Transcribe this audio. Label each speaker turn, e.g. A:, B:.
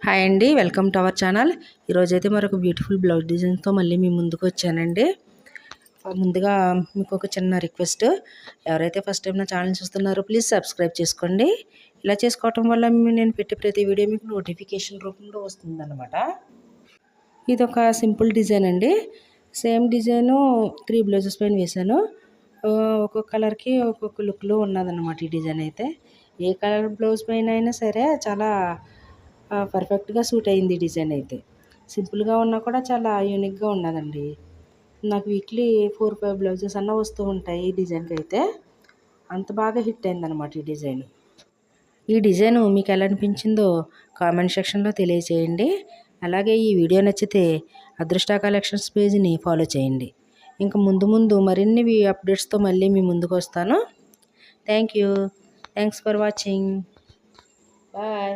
A: Hi అండి, welcome to our channel. ఈరోజైతే మరొక బ్యూటిఫుల్ బ్లౌజ్ డిజైన్తో మళ్ళీ మీ ముందుకు వచ్చానండి. ముందుగా మీకు ఒక చిన్న రిక్వెస్ట్, ఎవరైతే ఫస్ట్ టైం నా ఛానల్ చూస్తున్నారో ప్లీజ్ సబ్స్క్రైబ్ చేసుకోండి. ఇలా చేసుకోవటం వల్ల నేను పెట్టే ప్రతి వీడియో మీకు నోటిఫికేషన్ రూపంలో వస్తుందన్నమాట. ఇది ఒక సింపుల్ డిజైన్ అండి. సేమ్ డిజైను 3 బ్లౌజెస్ పైన వేశాను. ఒక్కొక్క కలర్కి ఒక్కొక్క లుక్లో ఉన్నదన్నమాట ఈ డిజైన్ అయితే. ఏ కలర్ బ్లౌజ్ పైన అయినా సరే చాలా పర్ఫెక్ట్గా సూట్ అయింది ఈ డిజైన్ అయితే. సింపుల్గా ఉన్నా కూడా చాలా యూనిక్గా ఉన్నదండి. నాకు వీక్లీ 4-5 బ్లౌజెస్ అన్న వస్తూ ఉంటాయి ఈ డిజైన్కి అయితే. అంత బాగా హిట్ అయిందనమాట ఈ డిజైన్. ఈ డిజైన్ మీకు ఎలా అనిపించిందో కామెంట్ సెక్షన్లో తెలియచేయండి. అలాగే ఈ వీడియో నచ్చితే అదృష్ట కలెక్షన్స్ పేజ్ని ఫాలో చేయండి. ఇంకా ముందు మరిన్ని అప్డేట్స్తో మళ్ళీ మీ ముందుకు వస్తాను. Thanks for watching. బాయ్.